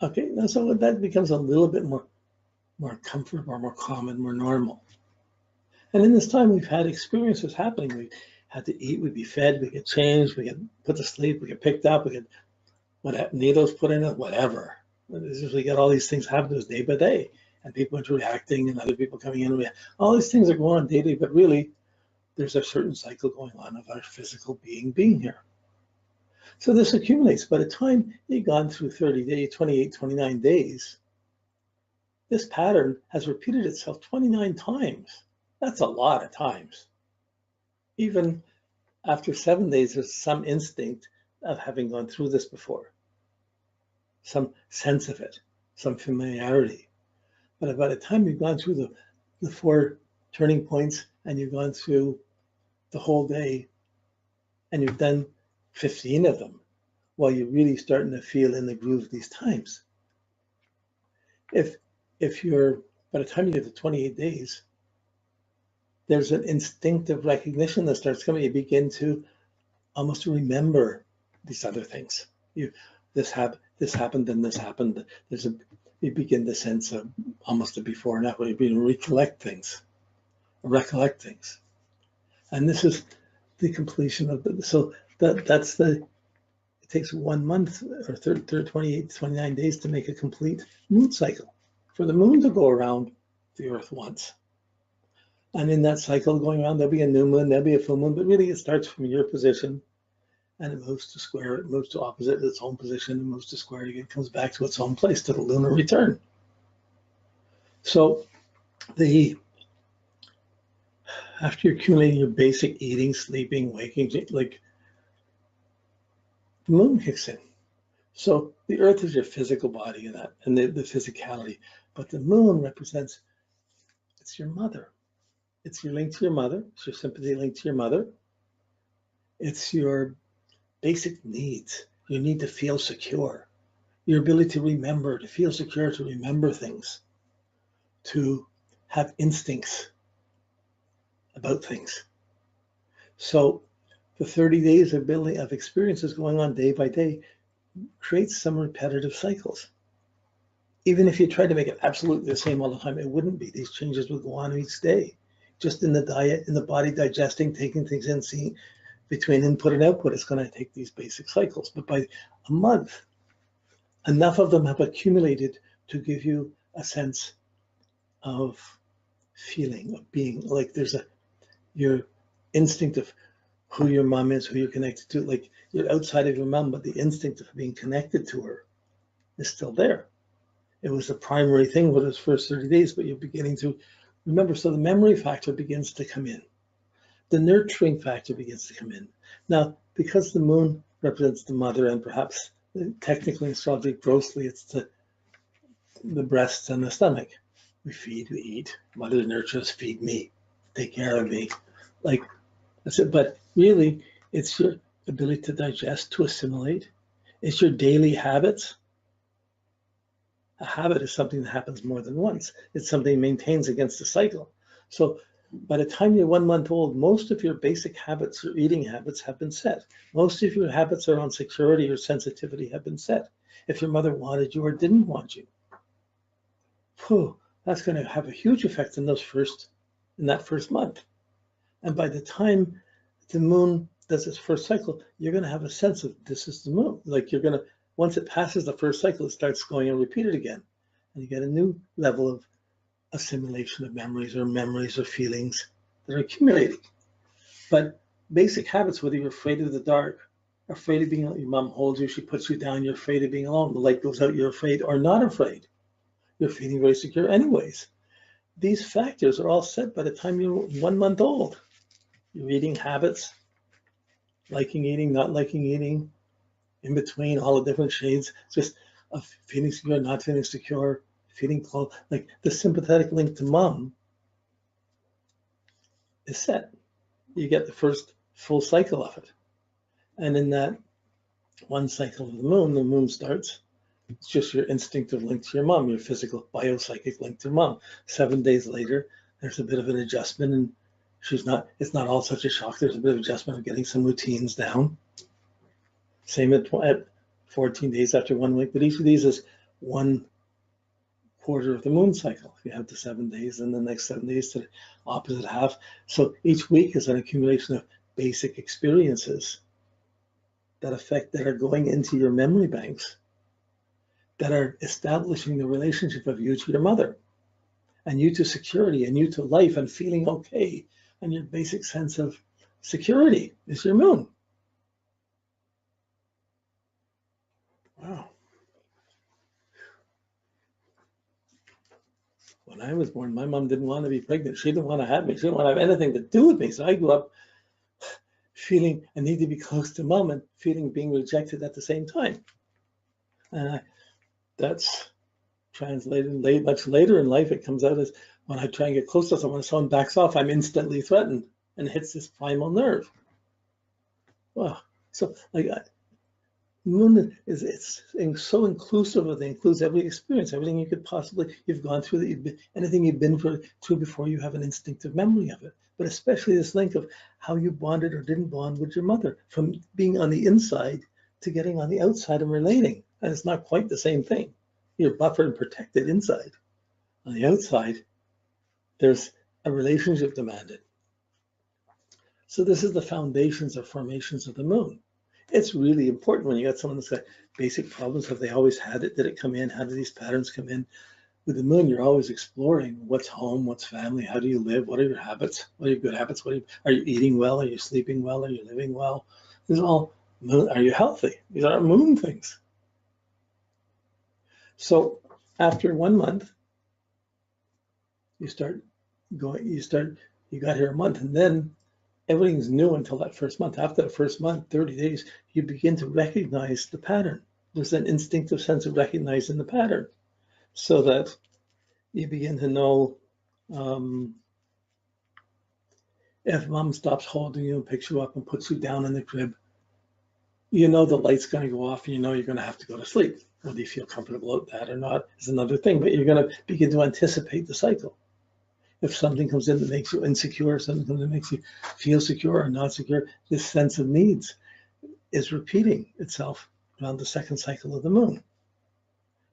Okay, now so that becomes a little bit more comfortable, more common, more normal. And in this time, we've had experiences happening. We had to eat, we'd be fed, we get changed, we get put to sleep, we get picked up, we get needles put in it, whatever. We get all these things happen to us day by day, and people interacting and other people coming in. All these things are going on daily, but really, there's a certain cycle going on of our physical being here. So this accumulates. By the time you've gone through 30 days, 28, 29 days, this pattern has repeated itself 29 times. That's a lot of times. Even after 7 days, there's some instinct of having gone through this before, some sense of it, some familiarity. But by the time you've gone through the 4 turning points and you've gone through the whole day and you've done 15 of them, well, you're really starting to feel in the groove these times. If you're, by the time you get to 28 days, there's an instinctive recognition that starts coming. You begin to almost remember these other things. This happened, and this happened. You begin the sense of almost a before and after. You begin to recollect things. And this is the completion of so that's it takes 1 month or 28, 29 days to make a complete moon cycle. For the moon to go around the earth once. And in that cycle going around, there'll be a new moon, there'll be a full moon, but really it starts from your position and it moves to square, it moves to opposite its own position, it moves to square again, comes back to its own place, to the lunar return. So after you're accumulating your basic eating, sleeping, waking, like the moon kicks in. So the earth is your physical body and the physicality, but the moon represents, it's your mother. It's your link to your mother. It's your sympathy link to your mother. It's your basic needs. You need to feel secure. Your ability to remember, to feel secure, to remember things, to have instincts about things. So the 30 days of experiences going on day by day creates some repetitive cycles. Even if you tried to make it absolutely the same all the time, it wouldn't be. These changes would go on each day. Just in the diet, in the body digesting, taking things in, seeing between input and output, it's going to take these basic cycles. But by a month, enough of them have accumulated to give you a sense of feeling, of being. Like there's your instinct of who your mom is, who you're connected to. Like you're outside of your mom, but the instinct of being connected to her is still there. It was the primary thing for those first 30 days, but you're beginning to remember. So the memory factor begins to come in. The nurturing factor begins to come in. Now, because the moon represents the mother, and perhaps technically in astrology, grossly, it's the breasts and the stomach. We feed, we eat. Mother nurtures, feed me, take care of me. Like that's it. But really, it's your ability to digest, to assimilate. It's your daily habits. A habit is something that happens more than once. It's something that maintains against a cycle. So by the time you're 1 month old, most of your basic habits or eating habits have been set. Most of your habits around security or sensitivity have been set. If your mother wanted you or didn't want you, that's going to have a huge effect in that first month. And by the time the moon does its first cycle, you're going to have a sense of this is the moon. Like you're going to, once it passes the first cycle, it starts going and repeat it again. And you get a new level of assimilation of memories or feelings that are accumulating. But basic habits, whether you're afraid of the dark, afraid of being alone, your mom holds you, she puts you down, you're afraid of being alone, the light goes out, you're afraid or not afraid. You're feeling very secure anyways. These factors are all set by the time you're 1 month old. Your eating habits, liking eating, not liking eating, in between, all the different shades, just of feeling secure, not feeling secure, feeling close. Like the sympathetic link to mom is set. You get the first full cycle of it. And in that one cycle of the moon starts. It's just your instinctive link to your mom, your physical biopsychic link to mom. 7 days later, there's a bit of an adjustment, and it's not all such a shock. There's a bit of adjustment of getting some routines down. Same at 14 days after 1 week, but each of these is 1 quarter of the moon cycle. You have the 7 days, and the next 7 days to the opposite half. So each week is an accumulation of basic experiences that are going into your memory banks, that are establishing the relationship of you to your mother, and you to security, and you to life, and feeling okay. And your basic sense of security is your moon. Wow. When I was born, my mom didn't want to be pregnant. She didn't want to have me. She didn't want to have anything to do with me. So I grew up feeling a need to be close to mom and feeling being rejected at the same time. That's translated much later in life. It comes out as when I try and get close to someone, if someone backs off, I'm instantly threatened and hits this primal nerve. Wow. So like moon it's so inclusive of it. It includes every experience, everything you could possibly, you've gone through, anything you've been through before, you have an instinctive memory of it. But especially this link of how you bonded or didn't bond with your mother, from being on the inside to getting on the outside and relating. And it's not quite the same thing. You're buffered and protected inside. On the outside, there's a relationship demanded. So this is the foundations or formations of the moon. It's really important when you got someone that's got basic problems. Have they always had it? Did it come in? How do these patterns come in? With the moon, you're always exploring what's home, what's family, how do you live, what are your habits, what are your good habits, are you eating well, are you sleeping well, are you living well? These are all moon. Are you healthy? These are moon things. So after 1 month, you got here a month, and then everything's new until that first month. After the first month, 30 days, you begin to recognize the pattern. There's an instinctive sense of recognizing the pattern, so that you begin to know if mom stops holding you and picks you up and puts you down in the crib, you know the light's going to go off, and you know you're going to have to go to sleep. Whether you feel comfortable with that or not is another thing, but you're going to begin to anticipate the cycle. If something comes in that makes you insecure, something comes in that makes you feel secure or not secure, this sense of needs is repeating itself around the second cycle of the moon.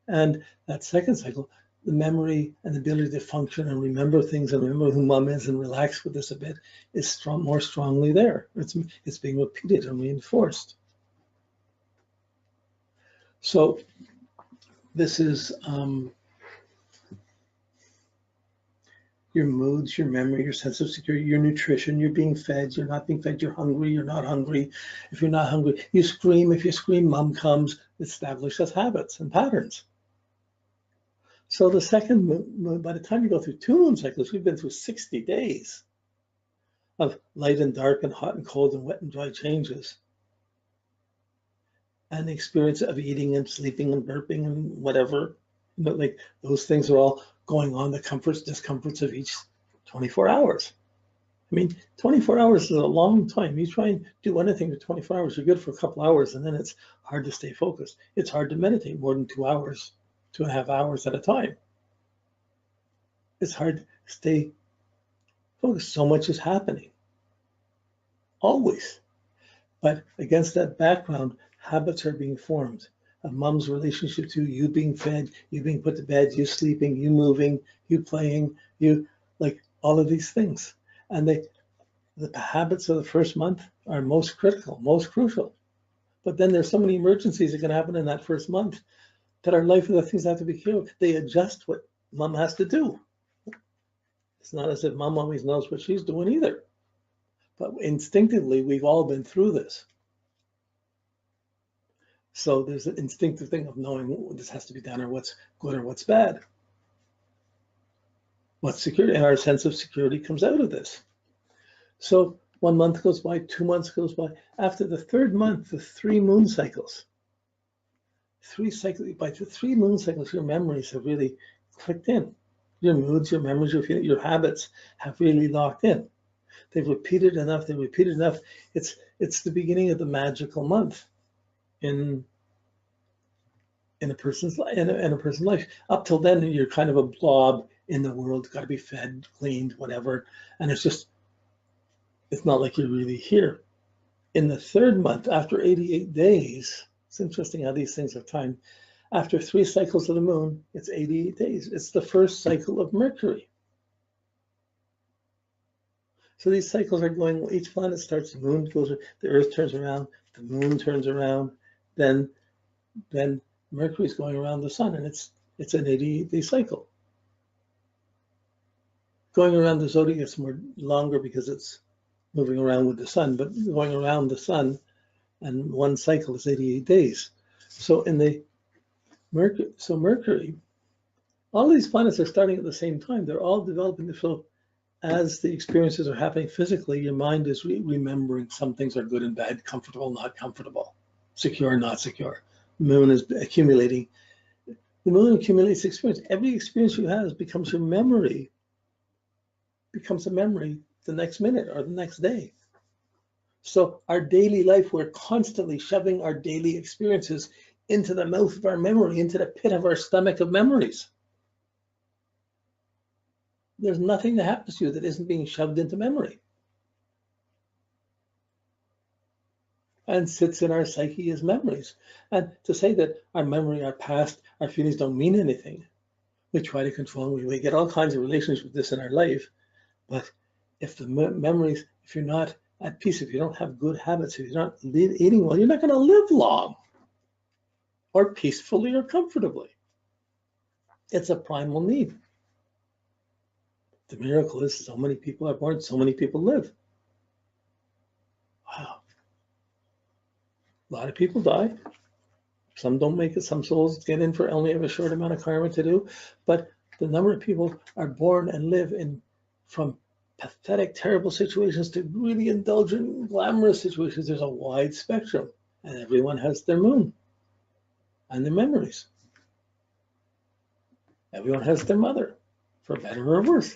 And that second cycle, the memory and the ability to function and remember things and remember who mom is and relax with this a bit is more strongly there. It's being repeated and reinforced. So this is your moods, your memory, your sense of security, your nutrition, you're being fed, you're not being fed, you're hungry, you're not hungry. If you're not hungry, you scream. If you scream, mom comes. Established as habits and patterns. So the second moon, by the time you go through 2 moon cycles, we've been through 60 days of light and dark and hot and cold and wet and dry changes. And the experience of eating and sleeping and burping and whatever, like those things are all going on, the comforts, discomforts of each 24 hours. I mean, 24 hours is a long time. You try and do anything for 24 hours, you're good for a couple hours, and then it's hard to stay focused. It's hard to meditate more than 2 hours, 2.5 hours at a time. It's hard to stay focused. So much is happening, always. But against that background, habits are being formed of mom's relationship to you being fed, you being put to bed, you sleeping, you moving, you playing, you like all of these things. And the habits of the first month are most critical, most crucial. But then there's so many emergencies that can happen in that first month that our life and the things have to be cured. They adjust what mom has to do. It's not as if mom always knows what she's doing either. But instinctively, we've all been through this. So there's an instinctive thing of knowing this has to be done, or what's good or what's bad. What's security, and our sense of security comes out of this. So 1 month goes by, 2 months goes by. After the 3rd month, the 3 moon cycles. By the 3 moon cycles, your memories have really clicked in. Your moods, your memories, your habits have really locked in. They've repeated enough. It's the beginning of the magical month in a person's life. Up till then, you're kind of a blob in the world, got to be fed, cleaned, whatever. And it's not like you're really here. In the 3rd month, after 88 days, it's interesting how these things are timed. After 3 cycles of the moon, it's 88 days. It's the first cycle of Mercury. So these cycles are going, each planet starts, the moon goes, the Earth turns around, the moon turns around, then Mercury's going around the sun, and it's an 88-day cycle. Going around the zodiac gets more longer because it's moving around with the sun, but going around the sun and one cycle is 88 days. So in the Mercury, all these planets are starting at the same time. They're all developing. So as the experiences are happening physically, your mind is remembering some things are good and bad, comfortable, not comfortable, secure, not secure. Moon is accumulating. The moon accumulates experience. Every experience you have becomes your memory, becomes a memory the next minute or the next day. So our daily life, we're constantly shoving our daily experiences into the mouth of our memory, into the pit of our stomach of memories. There's nothing that happens to you that isn't being shoved into memory and sits in our psyche as memories. And to say that our memory, our past, our feelings don't mean anything, we try to control, we get all kinds of relationships with this in our life. But if the memories, if you're not at peace, if you don't have good habits, if you're not eating well, you're not going to live long or peacefully or comfortably. It's a primal need. The miracle is so many people are born, so many people live. Wow. A lot of people die. Some don't make it. Some souls get in for only have a short amount of karma to do. But the number of people are born and live in from pathetic, terrible situations to really indulgent, glamorous situations. There's a wide spectrum, and everyone has their moon and their memories. Everyone has their mother, for better or worse.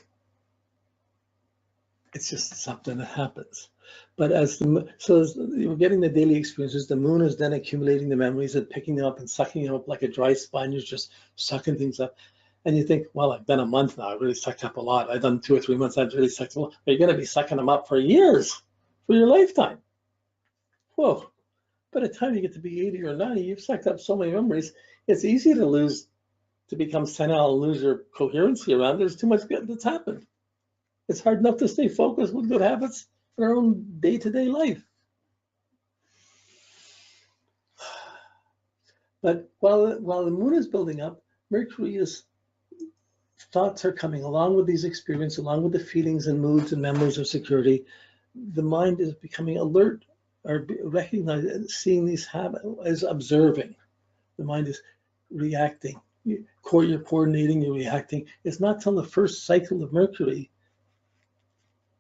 It's just something that happens. But as you're getting the daily experiences, the moon is then accumulating the memories and picking them up and sucking them up like a dry sponge, just sucking things up. And you think, well, I've done a month now, I've really sucked up a lot. I've done 2 or 3 months, I've really sucked up a lot. But you're going to be sucking them up for years, for your lifetime. Whoa. By the time you get to be 80 or 90, you've sucked up so many memories, it's easy to become senile and lose your coherency around. There's too much good that's happened. It's hard enough to stay focused with good habits in our own day-to-day life. But while the moon is building up, Mercury thoughts are coming along with these experiences, along with the feelings and moods and memories of security. The mind is becoming alert or recognizing, seeing these habits as observing. The mind is reacting. You're coordinating, you're reacting. It's not till the first cycle of Mercury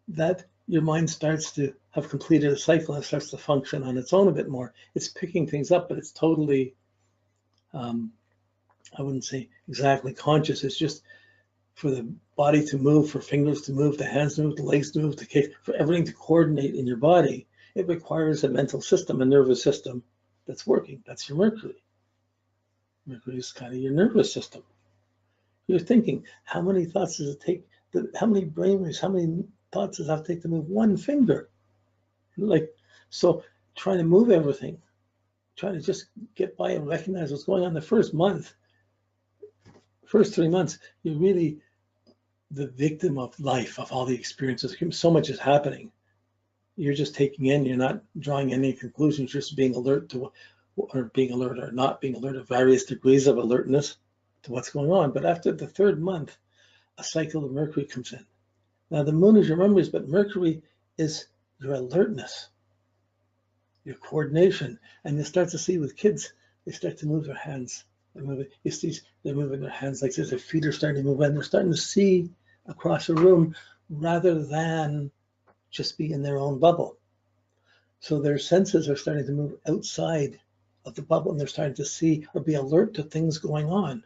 that your mind starts to have completed a cycle and starts to function on its own a bit more. It's picking things up, but it's totally, I wouldn't say exactly conscious. It's just for the body to move, for fingers to move, the hands to move, the legs to move, the kick, for everything to coordinate in your body. It requires a mental system, a nervous system that's working. That's your Mercury. Mercury is kind of your nervous system. You're thinking, how many thoughts does it take? How many brainwaves, how many thoughts does it have to take to move one finger? So trying to move everything, trying to just get by and recognize what's going on the first 3 months, you're really the victim of life, of all the experiences. So much is happening. You're just taking in, you're not drawing any conclusions, just being alert to, or being alert or not being alert, of various degrees of alertness to what's going on. But after the 3rd month, a cycle of Mercury comes in. Now the moon is your memories, but Mercury is your alertness, your coordination. And you start to see with kids, they start to move their hands. They're moving their hands like this, their feet are starting to move, and they're starting to see across a room rather than just be in their own bubble. So their senses are starting to move outside of the bubble, and they're starting to see or be alert to things going on.